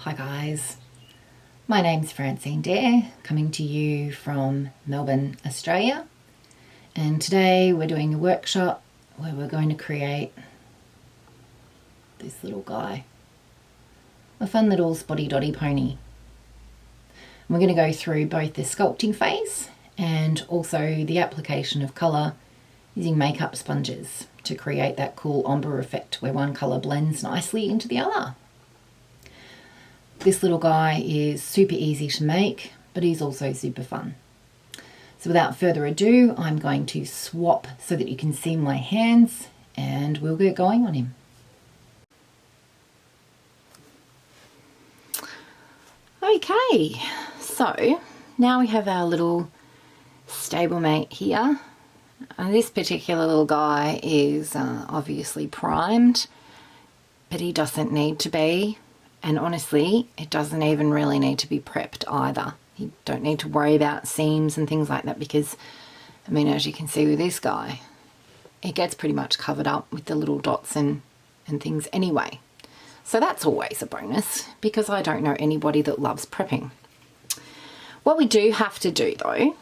Hi guys, my name's Franceyn Dare, coming to you from Melbourne, Australia, and today we're doing a workshop where we're going to create this little guy, a fun little Spotty Dotty pony. We're going to go through both the sculpting phase and also the application of colour using makeup sponges to create that cool ombre effect where one colour blends nicely into the other. This little guy is super easy to make, but he's also super fun. So without further ado, I'm going to swap so that you can see my hands and we'll get going on him. Okay, so now we have our little stablemate here. This particular little guy is obviously primed, but he doesn't need to be. And honestly, it doesn't even really need to be prepped either. You don't need to worry about seams and things like that because, I mean, as you can see with this guy, it gets pretty much covered up with the little dots and things anyway. So that's always a bonus because I don't know anybody that loves prepping. What we do have to do though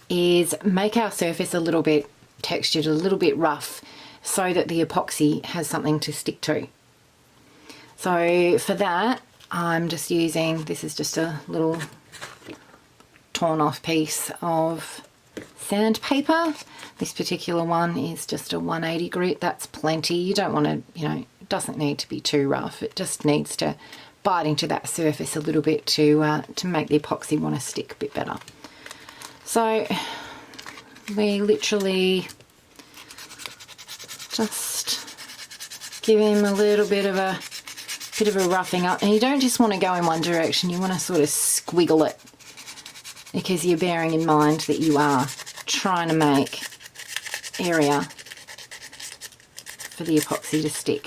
is make our surface a little bit textured, a little bit rough, so that the epoxy has something to stick to. So for that, I'm just using, this is just a little torn off piece of sandpaper. This particular one is just a 180 grit, that's plenty. You don't want to, it doesn't need to be too rough. It just needs to bite into that surface a little bit to make the epoxy want to stick a bit better. So we literally just give him a little bit of a roughing up, and you don't just want to go in one direction, you want to sort of squiggle it because you're bearing in mind that you are trying to make area for the epoxy to stick.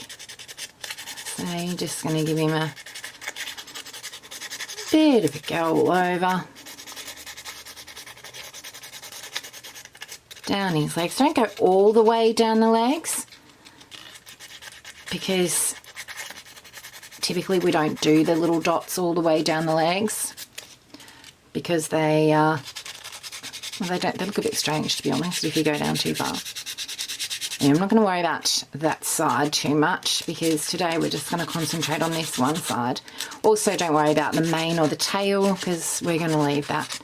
So you're just going to give him a bit of a go all over. Down his legs. Don't go all the way down the legs because typically we don't do the little dots all the way down the legs because they look a bit strange, to be honest, if you go down too far. And I'm not going to worry about that side too much because today we're just going to concentrate on this one side. Also, don't worry about the mane or the tail because we're going to leave that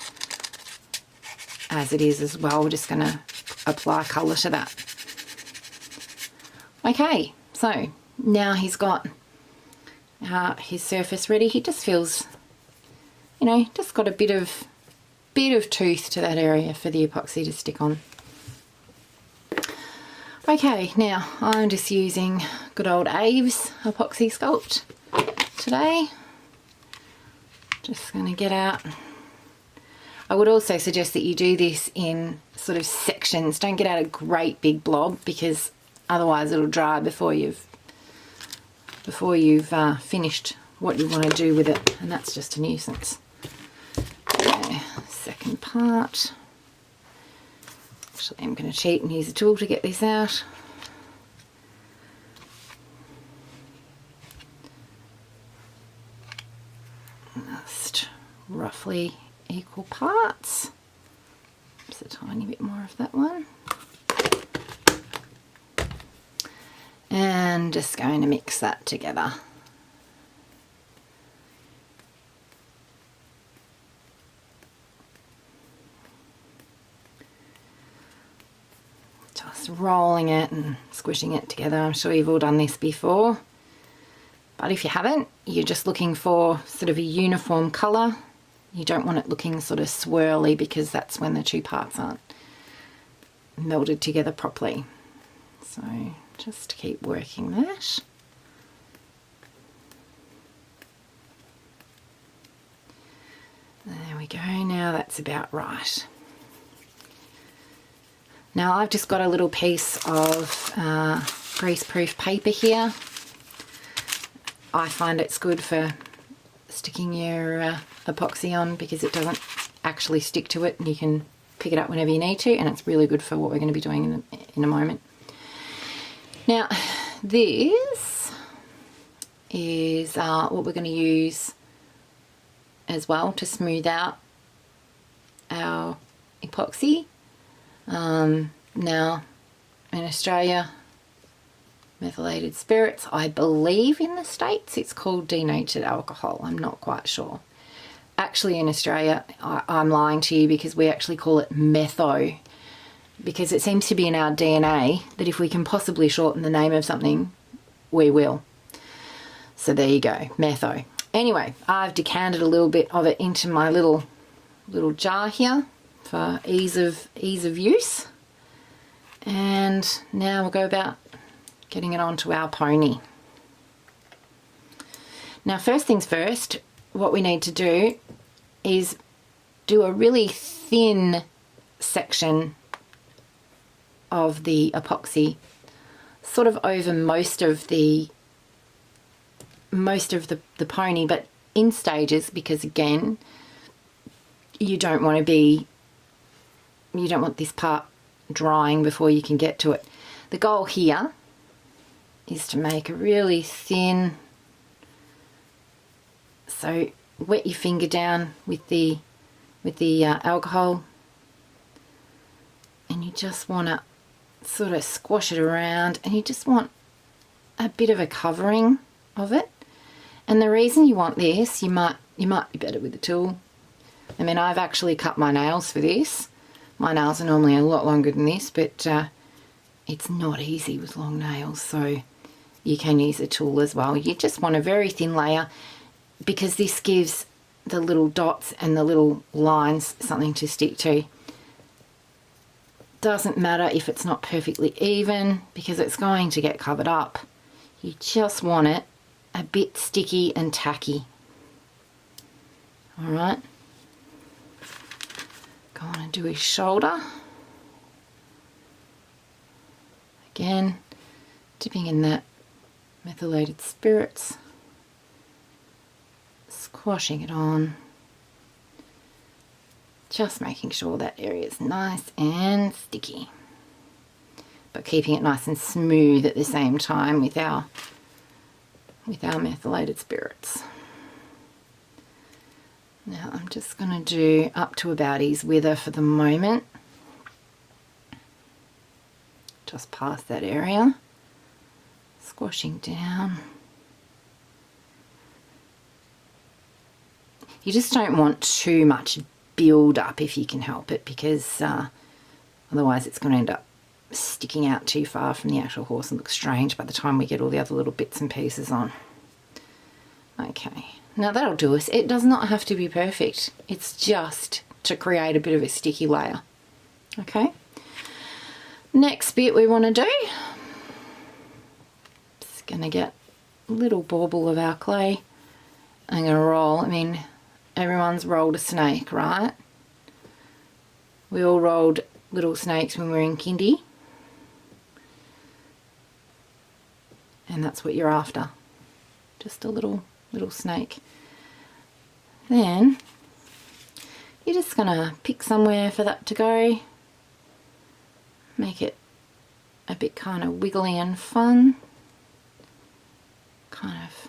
as it is as well. We're just going to apply colour to that. Okay, so now he's got his surface ready. He just feels, just got a bit of tooth to that area for the epoxy to stick on. Okay, now I'm just using good old Abe's epoxy sculpt today. Just going to get out. I would also suggest that you do this in sort of sections. Don't get out a great big blob because otherwise it'll dry before you've finished what you want to do with it, and that's just a nuisance. Okay, second part. Actually, I'm going to cheat and use a tool to get this out. Just roughly equal parts. Just a tiny bit more of that one. And just going to mix that together. Just rolling it and squishing it together. I'm sure you've all done this before, but if you haven't, you're just looking for sort of a uniform colour. You don't want it looking sort of swirly because that's when the two parts aren't melded together properly. So just keep working that. There we go, now that's about right. Now I've just got a little piece of grease-proof paper here. I find it's good for sticking your epoxy on because it doesn't actually stick to it and you can pick it up whenever you need to, and it's really good for what we're going to be doing in a moment. Now this is what we're going to use as well to smooth out our epoxy. Now in Australia, methylated spirits, I believe in the States it's called denatured alcohol. I'm not quite sure. Actually in Australia, I'm lying to you because we actually call it metho, because it seems to be in our DNA that if we can possibly shorten the name of something, we will. So there you go, metho. Anyway, I've decanted a little bit of it into my little jar here for ease of use. And now we'll go about getting it onto our pony. Now first things first, what we need to do is do a really thin section of the epoxy, sort of over most of the pony, but in stages, because again, you don't want this part drying before you can get to it. The goal here is to make a really thin, so wet your finger down with the alcohol, and you just want to sort of squash it around, and you just want a bit of a covering of it. And the reason you want this, you might be better with a tool. I mean, I've actually cut my nails for this. My nails are normally a lot longer than this, but it's not easy with long nails, so you can use a tool as well. You just want a very thin layer, because this gives the little dots and the little lines something to stick to. Doesn't matter if it's not perfectly even, because it's going to get covered up. You just want it a bit sticky and tacky. All right. Go on and do his shoulder. Again, dipping in that methylated spirits, squashing it on, just making sure that area is nice and sticky, but keeping it nice and smooth at the same time with our methylated spirits. Now I'm just going to do up to about his wither for the moment, just past that area, squashing down. You just don't want too much build up if you can help it, because otherwise it's going to end up sticking out too far from the actual horse and look strange by the time we get all the other little bits and pieces on. Okay, now that'll do us. It does not have to be perfect. It's just to create a bit of a sticky layer. Okay, next bit we want to do, just going to get a little bauble of our clay. I'm going to roll, I mean, everyone's rolled a snake, right? We all rolled little snakes when we were in kindy. And that's what you're after. Just a little snake. Then you're just going to pick somewhere for that to go. Make it a bit kind of wiggly and fun. Kind of,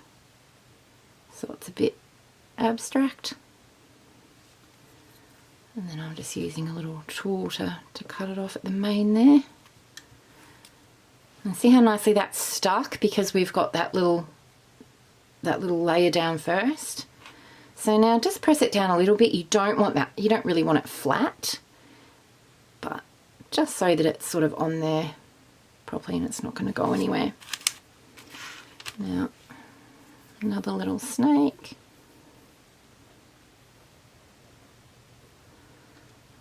so it's a bit abstract. And then I'm just using a little tool to cut it off at the mane there. And see how nicely that's stuck, because we've got that little layer down first. So now just press it down a little bit. You don't want that, you don't really want it flat, but just so that it's sort of on there properly and it's not going to go anywhere. Now another little snake.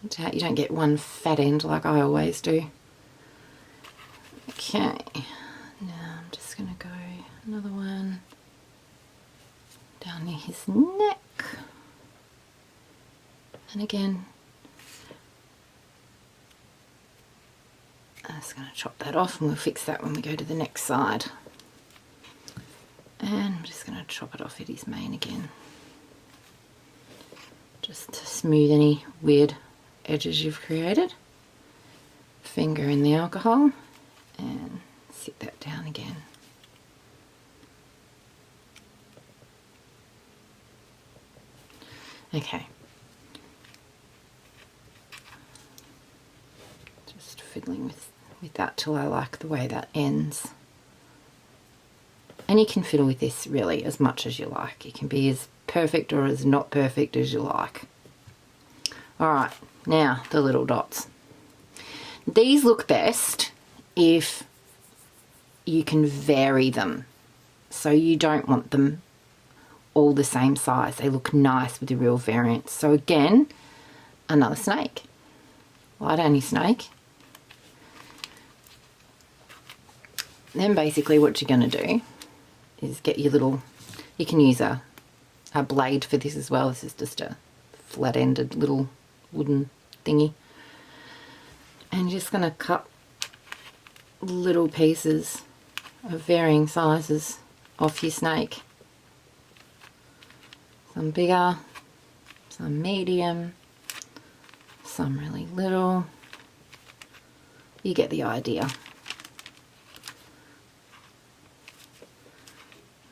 You don't get one fat end like I always do. Okay, now I'm just going to go another one down near his neck. And again, I'm just going to chop that off, and we'll fix that when we go to the next side. And I'm just going to chop it off at his mane again, just to smooth any weird edges you've created. Finger in the alcohol and sit that down again. Okay. Just fiddling with that till I like the way that ends. And you can fiddle with this really as much as you like. It can be as perfect or as not perfect as you like. Alright, now the little dots. These look best if you can vary them. So you don't want them all the same size. They look nice with the real variants. So again, another snake. Light only snake. Then basically what you're going to do is get your little, you can use a blade for this as well. This is just a flat-ended little wooden thingy. And you're just going to cut little pieces of varying sizes off your snake. Some bigger, some medium, some really little. You get the idea.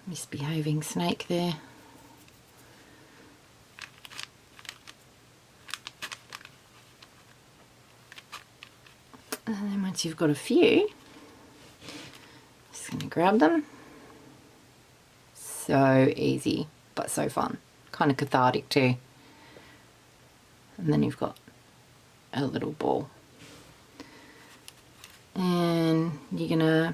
Misbehaving snake there. And then once you've got a few, just going to grab them. So easy, but so fun. Kind of cathartic too. And then you've got a little ball. And you're going to,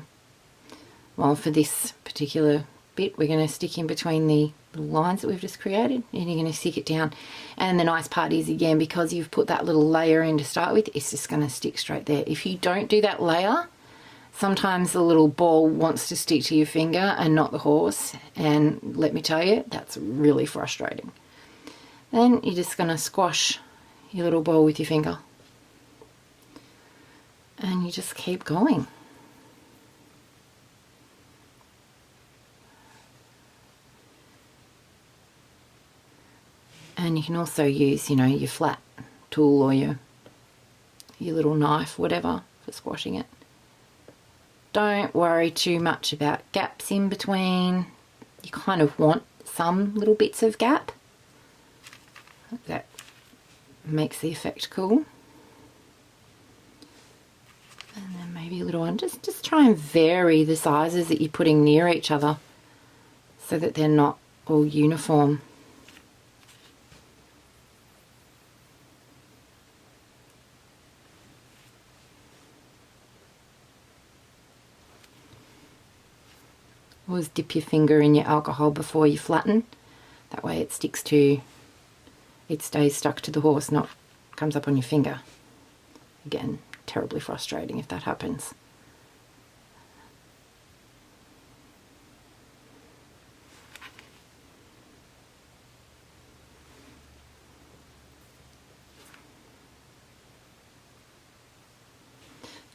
well, for this particular bit, we're going to stick in between the little lines that we've just created, and you're going to stick it down. And the nice part is, again, because you've put that little layer in to start with, it's just going to stick straight there. If you don't do that layer, sometimes the little ball wants to stick to your finger and not the horse, and let me tell you, that's really frustrating. Then you're just going to squash your little ball with your finger, and you just keep going. And you can also use, you know, your flat tool or your little knife, whatever, for squashing it. Don't worry too much about gaps in between. You kind of want some little bits of gap. That makes the effect cool. And then maybe a little one. Just try and vary the sizes that you're putting near each other so that they're not all uniform. Always dip your finger in your alcohol before you flatten. That way it sticks to, it stays stuck to the horse, not comes up on your finger. Again, terribly frustrating if that happens.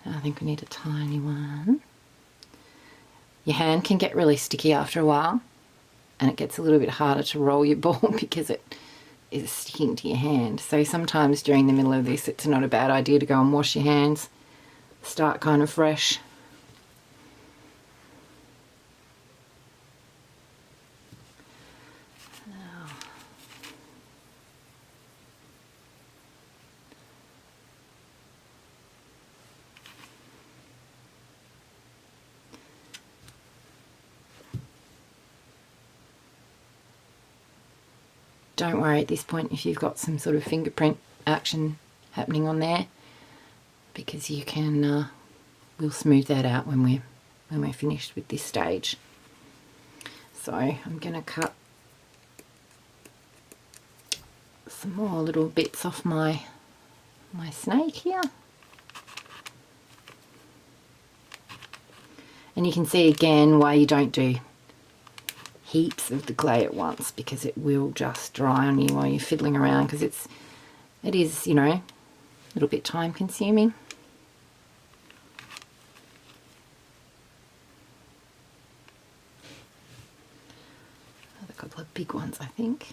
I think we need a tiny one. Your hand can get really sticky after a while, and it gets a little bit harder to roll your ball because it is sticking to your hand. So sometimes during the middle of this, it's not a bad idea to go and wash your hands, start kind of fresh. Don't worry at this point if you've got some sort of fingerprint action happening on there, because you can, we'll smooth that out when we're finished with this stage. So I'm going to cut some more little bits off my snake here. And you can see again why you don't do heaps of the clay at once, because it will just dry on you while you're fiddling around, because it is, you know, a little bit time consuming. A couple of big ones, I think.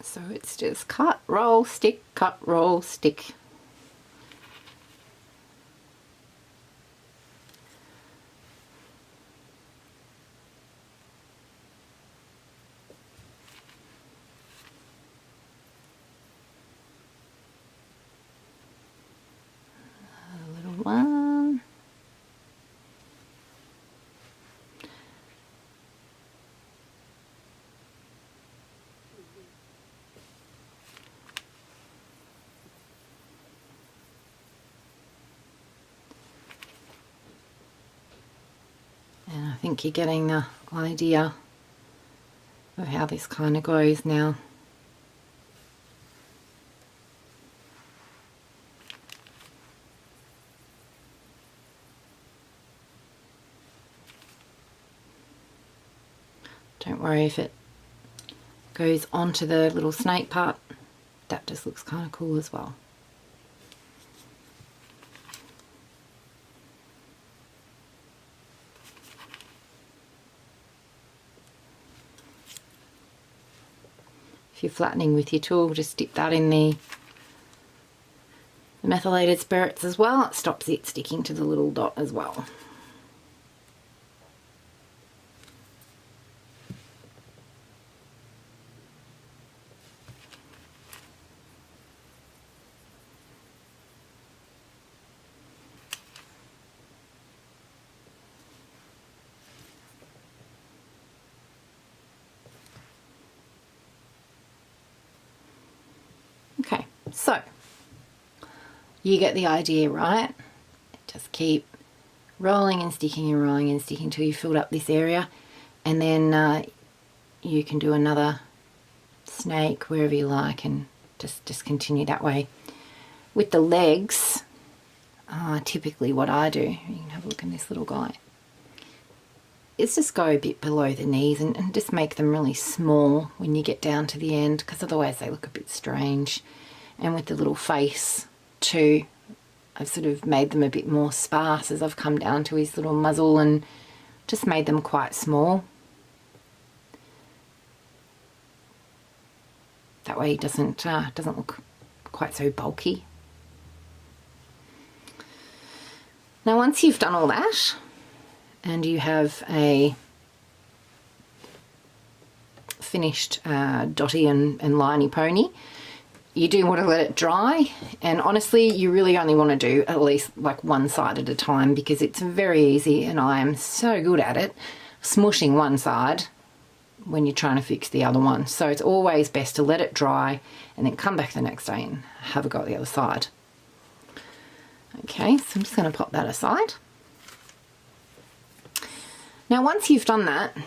So it's just cut, roll, stick, cut, roll, stick. A little one. And I think you're getting the idea of how this kind of goes now. Don't worry if it goes onto the little snake part. That just looks kind of cool as well. If you're flattening with your tool, just dip that in the methylated spirits as well. It stops it sticking to the little dot as well. Okay, so you get the idea, right? Just keep rolling and sticking and rolling and sticking until you filled up this area, and then you can do another snake wherever you like, and just continue that way. With the legs, typically what I do, you can have a look at this little guy, is just go a bit below the knees and just make them really small when you get down to the end, because otherwise they look a bit strange. And with the little face too, I've sort of made them a bit more sparse as I've come down to his little muzzle and just made them quite small. That way he doesn't look quite so bulky. Now once you've done all that and you have a finished Dotty and liney pony, you do want to let it dry, and honestly you really only want to do at least like one side at a time, because it's very easy, and I am so good at it, smushing one side when you're trying to fix the other one. So it's always best to let it dry and then come back the next day and have a go at the other side. Okay, so I'm just going to pop that aside. Now once you've done that,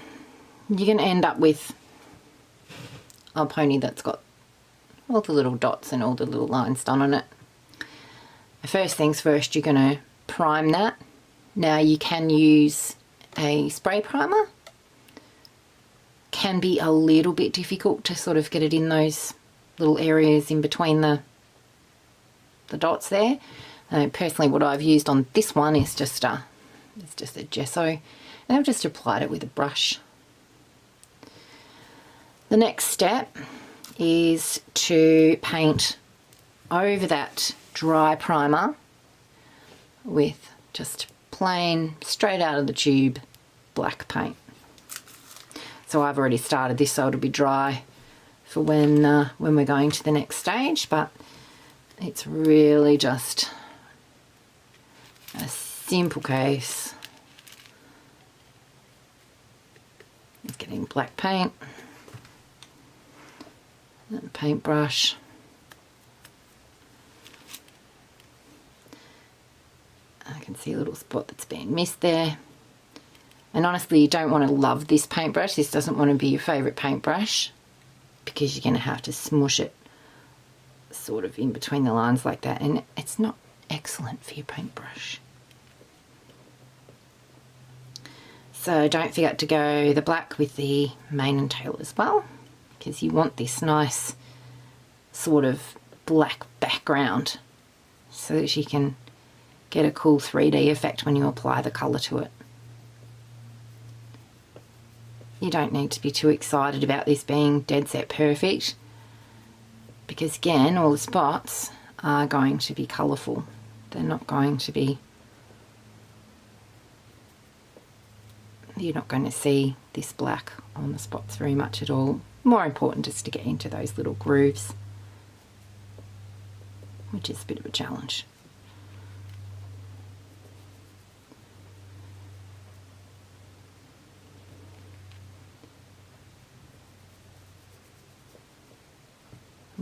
you're going to end up with a pony that's got all the little dots and all the little lines done on it. First things first, you're going to prime that. Now you can use a spray primer. Can be a little bit difficult to sort of get it in those little areas in between the dots there. Personally, what I've used on this one is just a gesso, and I've just applied it with a brush. The next step is to paint over that dry primer with just plain, straight out of the tube, black paint. So I've already started this, so it'll be dry for when we're going to the next stage, but it's really just a simple case of getting black paint and a paintbrush. I can see a little spot that's been missed there. And honestly, you don't want to love this paintbrush. This doesn't want to be your favourite paintbrush, because you're going to have to smush it sort of in between the lines like that, and it's not excellent for your paintbrush. So don't forget to go the black with the mane and tail as well, because you want this nice sort of black background so that you can get a cool 3D effect when you apply the colour to it. You don't need to be too excited about this being dead set perfect. because again, all the spots are going to be colourful. They're not going to be, you're not going to see this black on the spots very much at all. More important just to get into those little grooves, which is a bit of a challenge.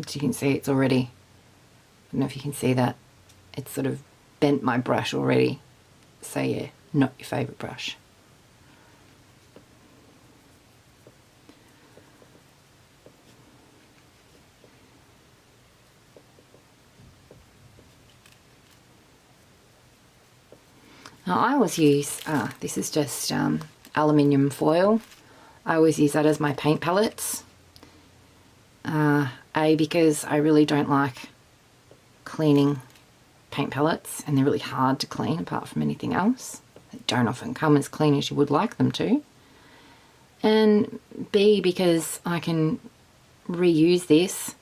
As you can see, it's already, I don't know if you can see that, it's sort of bent my brush already. So yeah, not your favourite brush. Now I always use, this is just aluminium foil. I always use that as my paint palettes. Because I really don't like cleaning paint palettes, and they're really hard to clean apart from anything else. They don't often come as clean as you would like them to. And B, because I can reuse this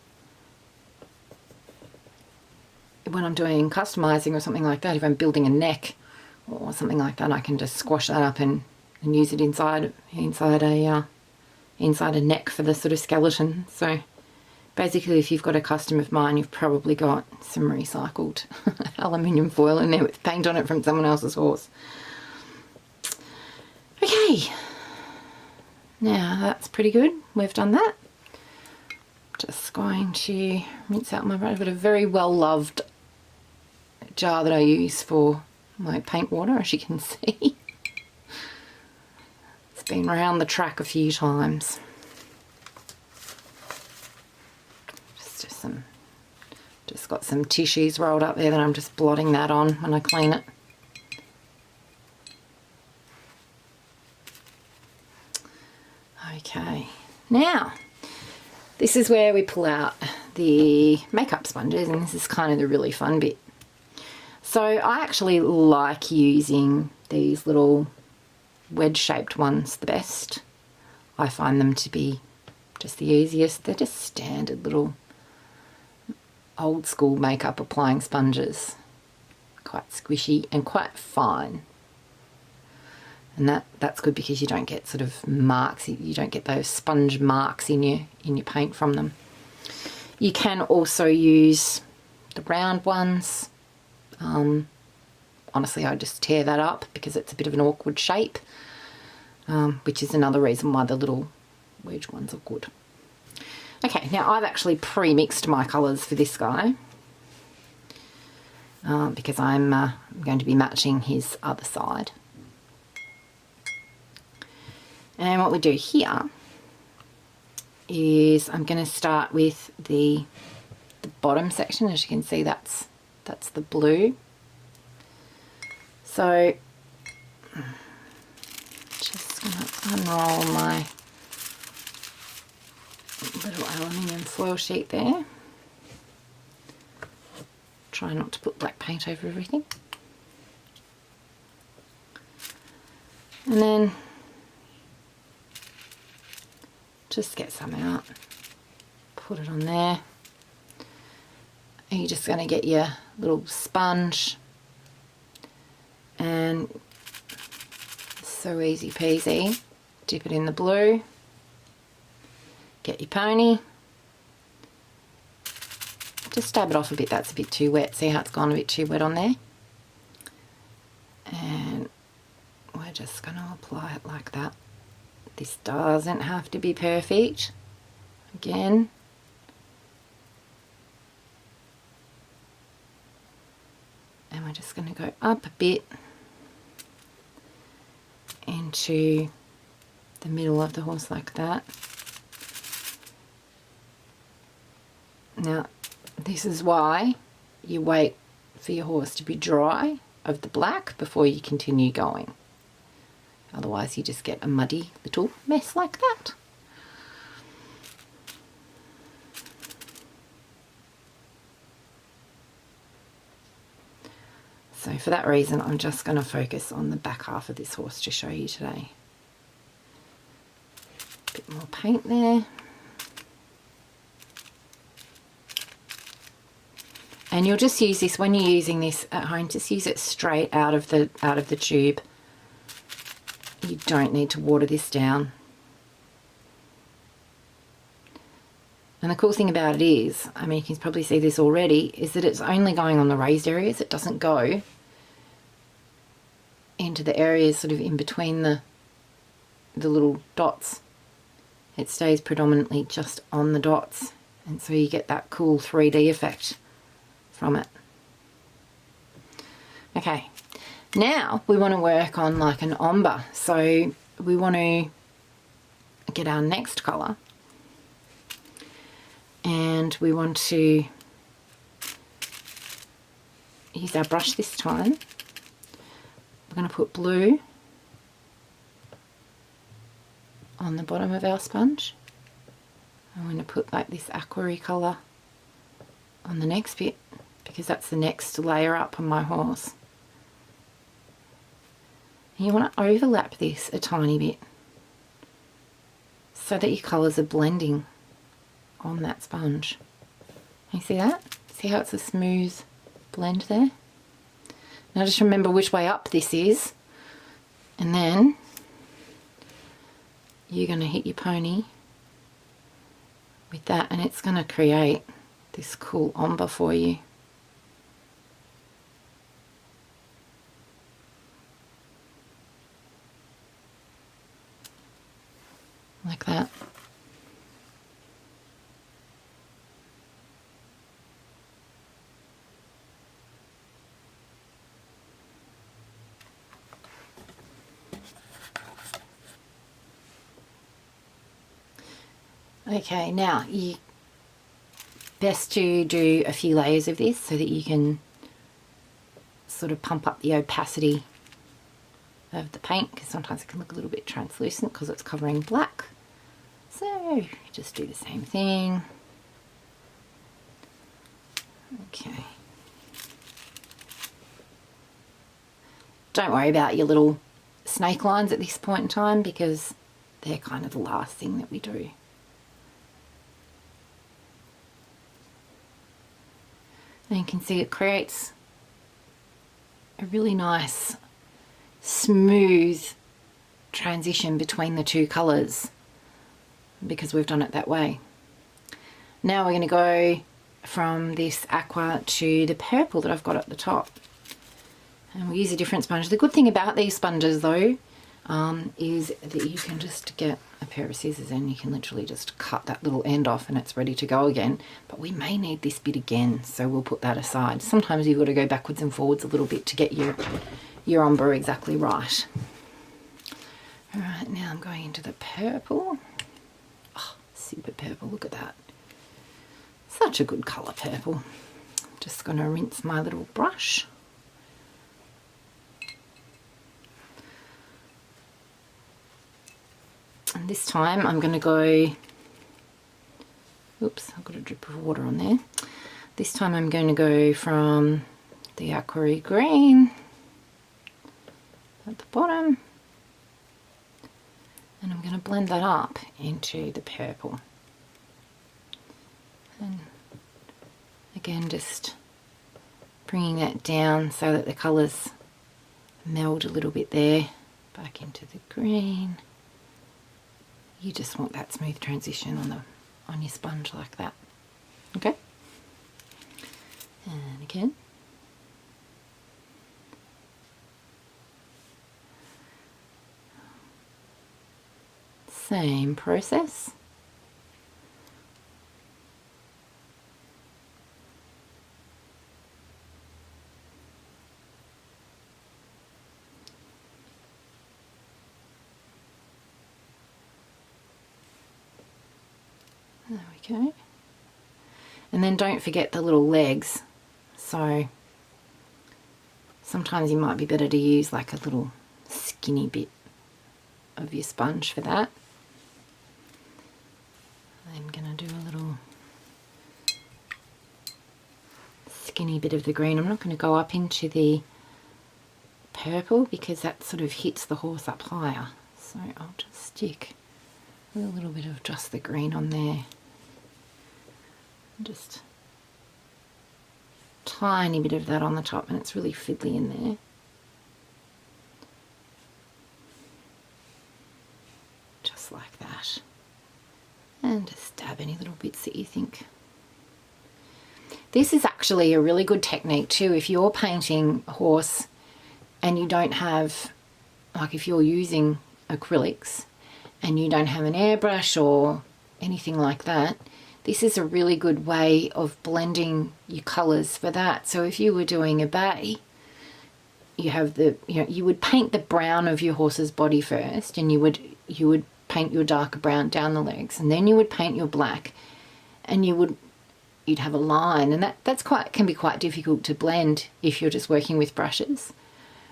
when I'm doing customizing or something like that. If I'm building a neck or something like that, I can just squash that up and use it inside a neck for the sort of skeleton. So basically, if you've got a custom of mine, you've probably got some recycled aluminium foil in there with paint on it from someone else's horse. Okay, now that's pretty good. We've done that. Just going to rinse out my brush. I've got a very well loved jar that I use for my paint water, as you can see. It's been around the track a few times. Just got some tissues rolled up there that I'm just blotting that on when I clean it. Okay, now this is where we pull out the makeup sponges, and this is kind of the really fun bit. So I actually like using these little wedge-shaped ones the best. I find them to be just the easiest. They're just standard little old school makeup applying sponges, quite squishy and quite fine, and that's good because you don't get sort of marks, you don't get those sponge marks in your paint from them. You can also use the round ones. Honestly, I just tear that up because it's a bit of an awkward shape, which is another reason why the little wedge ones are good. Okay, now I've actually pre-mixed my colours for this guy because I'm going to be matching his other side. And what we do here is I'm going to start with the bottom section. As you can see, that's the blue. So just going to unroll my little aluminium foil sheet there. Try not to put black paint over everything. And then just get some out, put it on there. And you're just going to get your little sponge, and so easy peasy, dip it in the blue, get your pony, just dab it off a bit. That's a bit too wet. See how it's gone a bit too wet on there? And we're just going to apply it like that. This doesn't have to be perfect. Again, and we're just going to go up a bit into the middle of the horse like that. Now, this is why you wait for your horse to be dry of the black before you continue going. Otherwise you just get a muddy little mess like that. So for that reason, I'm just going to focus on the back half of this horse to show you today. A bit more paint there. And you'll just use this when you're using this at home, just use it straight out of the tube. You don't need to water this down. And the cool thing about it is, I mean, you can probably see this already, is that it's only going on the raised areas. It doesn't go into the areas sort of in between the little dots. It stays predominantly just on the dots. And so you get that cool 3D effect from it. Okay, now we want to work on like an ombre. So we want to get our next colour. And we want to use our brush this time. We're going to put blue on the bottom of our sponge. I'm going to put like this aqua colour on the next bit because that's the next layer up on my horse. And you want to overlap this a tiny bit so that your colours are blending on that sponge. You see that? See how it's a smooth blend there? Now just remember which way up this is, and then you're going to hit your pony with that, and it's going to create this cool ombre for you. Like that. Okay, now you best to do a few layers of this so that you can sort of pump up the opacity of the paint, because sometimes it can look a little bit translucent because it's covering black. So just do the same thing. Okay. Don't worry about your little snake lines at this point in time because they're kind of the last thing that we do. And you can see it creates a really nice smooth transition between the two colours because we've done it that way. Now we're going to go from this aqua to the purple that I've got at the top. And we'll use a different sponge. The good thing about these sponges though is that you can just get a pair of scissors and you can literally just cut that little end off and it's ready to go again. But we may need this bit again, so we'll put that aside. Sometimes you've got to go backwards and forwards a little bit to get your ombre exactly right. Alright, now I'm going into the purple. Oh, super purple, look at that. Such a good colour, purple. Just going to rinse my little brush. And this time I'm going to go, oops, I've got a drip of water on there. This time I'm going to go from the aqua green at the bottom, and I'm going to blend that up into the purple. And again, just bringing that down so that the colours meld a little bit there, back into the green. You just want that smooth transition on your sponge like that. Okay? And again. Same process. There we go. And then don't forget the little legs. So sometimes you might be better to use like a little skinny bit of your sponge for that. I'm going to do a little skinny bit of the green. I'm not going to go up into the purple because that sort of hits the horse up higher. So I'll just stick a little bit of just the green on there. Just tiny bit of that on the top, and it's really fiddly in there. Just like that. And just dab any little bits that you think. This is actually a really good technique too if you're painting a horse and you don't have, like if you're using acrylics and you don't have an airbrush or anything like that. This is a really good way of blending your colours for that. So if you were doing a bay, you have the, you would paint the brown of your horse's body first, and you would paint your darker brown down the legs, and then you would paint your black, and you'd have a line, and that's can be quite difficult to blend if you're just working with brushes.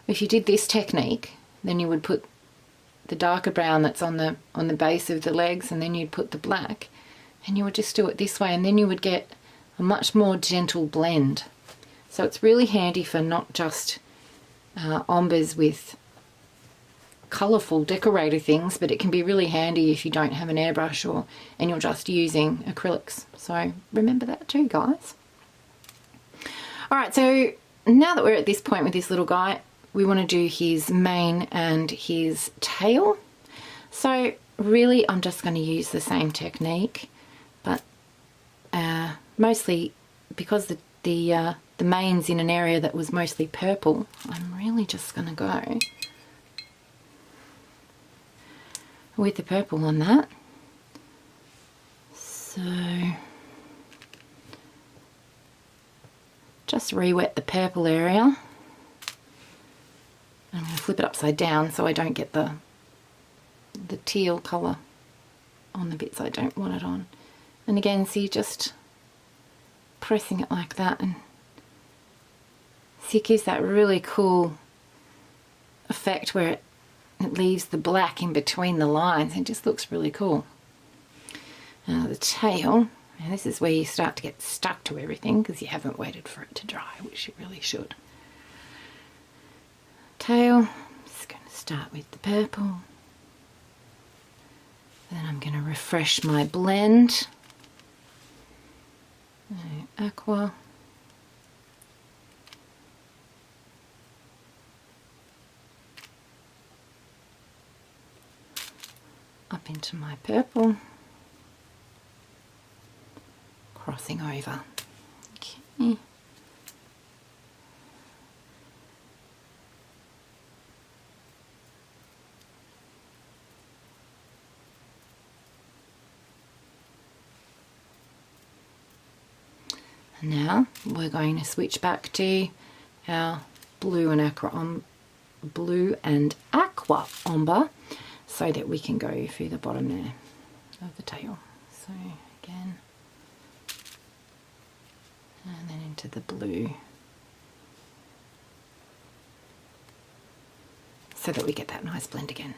If you did this technique, then you would put the darker brown that's on the base of the legs, and then you'd put the black, and you would just do it this way, and then you would get a much more gentle blend. So it's really handy for not just ombres with colourful decorator things, but it can be really handy if you don't have an airbrush and you're just using acrylics. So remember that too, guys. Alright, so now that we're at this point with this little guy, we want to do his mane and his tail. So really I'm just going to use the same technique, but mostly because the mane's in an area that was mostly purple, I'm really just going to go with the purple on that. So just re-wet the purple area. I'm going to flip it upside down so I don't get the teal colour on the bits I don't want it on. And again, see, just pressing it like that, and see, it gives that really cool effect where it leaves the black in between the lines. It just looks really cool. Now the tail, and this is where you start to get stuck to everything because you haven't waited for it to dry, which you really should. Tail, I'm just going to start with the purple. Then I'm going to refresh my blend. Aqua. Up into my purple. Crossing over. Okay. Now we're going to switch back to our blue and aqua ombre so that we can go through the bottom there of the tail. So again, and then into the blue so that we get that nice blend again.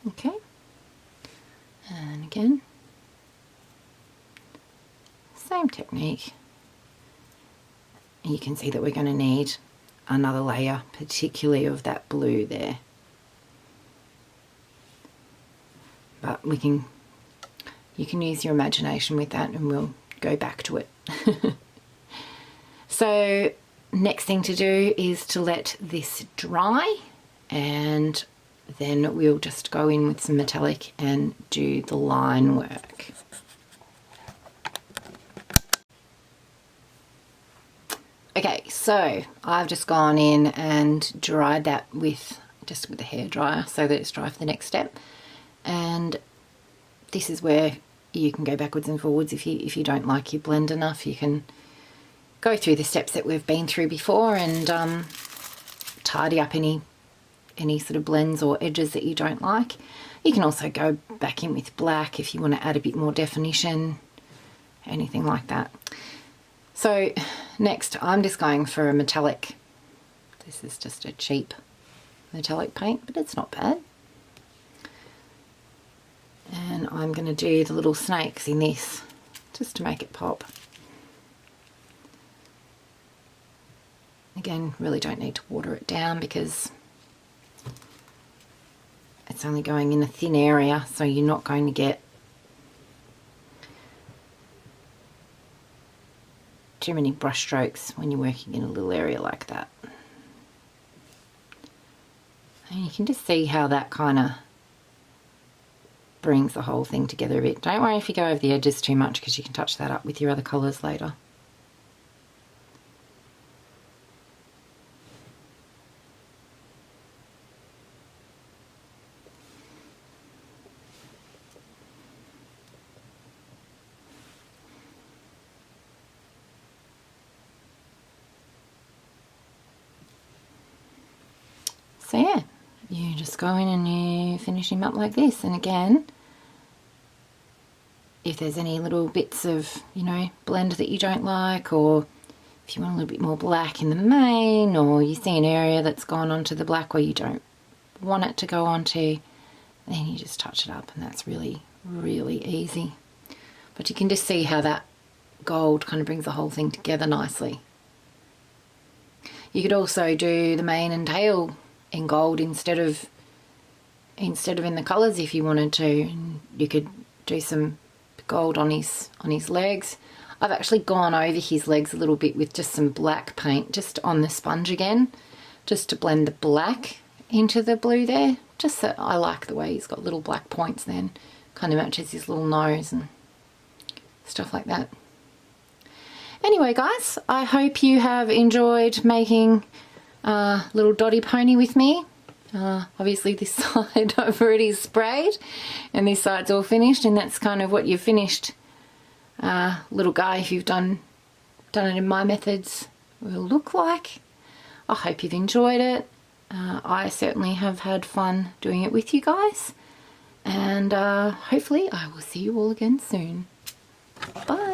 Okay, and again, same technique. And you can see that we're going to need another layer, particularly of that blue there. But you can use your imagination with that, and we'll go back to it. So next thing to do is to let this dry, and then we'll just go in with some metallic and do the line work. Okay, so I've just gone in and dried that with a hairdryer so that it's dry for the next step. And this is where you can go backwards and forwards if you don't like your blend enough. You can go through the steps that we've been through before and tidy up any sort of blends or edges that you don't like. You can also go back in with black if you want to add a bit more definition, anything like that. So next I'm just going for a metallic. This is just a cheap metallic paint, but it's not bad. And I'm going to do the little snakes in this just to make it pop. Again, really don't need to water it down because it's only going in a thin area, so you're not going to get too many brush strokes when you're working in a little area like that. And you can just see how that kind of brings the whole thing together a bit. Don't worry if you go over the edges too much, because you can touch that up with your other colours later. So yeah, you just go in and you finish him up like this. And again, if there's any little bits of, you know, blend that you don't like, or if you want a little bit more black in the mane, or you see an area that's gone onto the black where you don't want it to go onto, then you just touch it up, and that's really, really easy. But you can just see how that gold kind of brings the whole thing together nicely. You could also do the mane and tail in gold instead of in the colours if you wanted to. And you could do some gold on his legs. I've actually gone over his legs a little bit with just some black paint, just on the sponge again, just to blend the black into the blue there. Just that I like the way he's got little black points then, kind of matches his little nose and stuff like that. Anyway guys, I hope you have enjoyed making little Dotty pony with me. Obviously this side I've already sprayed and this side's all finished, and that's kind of what your finished little guy, if you've done it in my methods, will look like. I hope you've enjoyed it. I certainly have had fun doing it with you guys, and hopefully I will see you all again soon. Bye.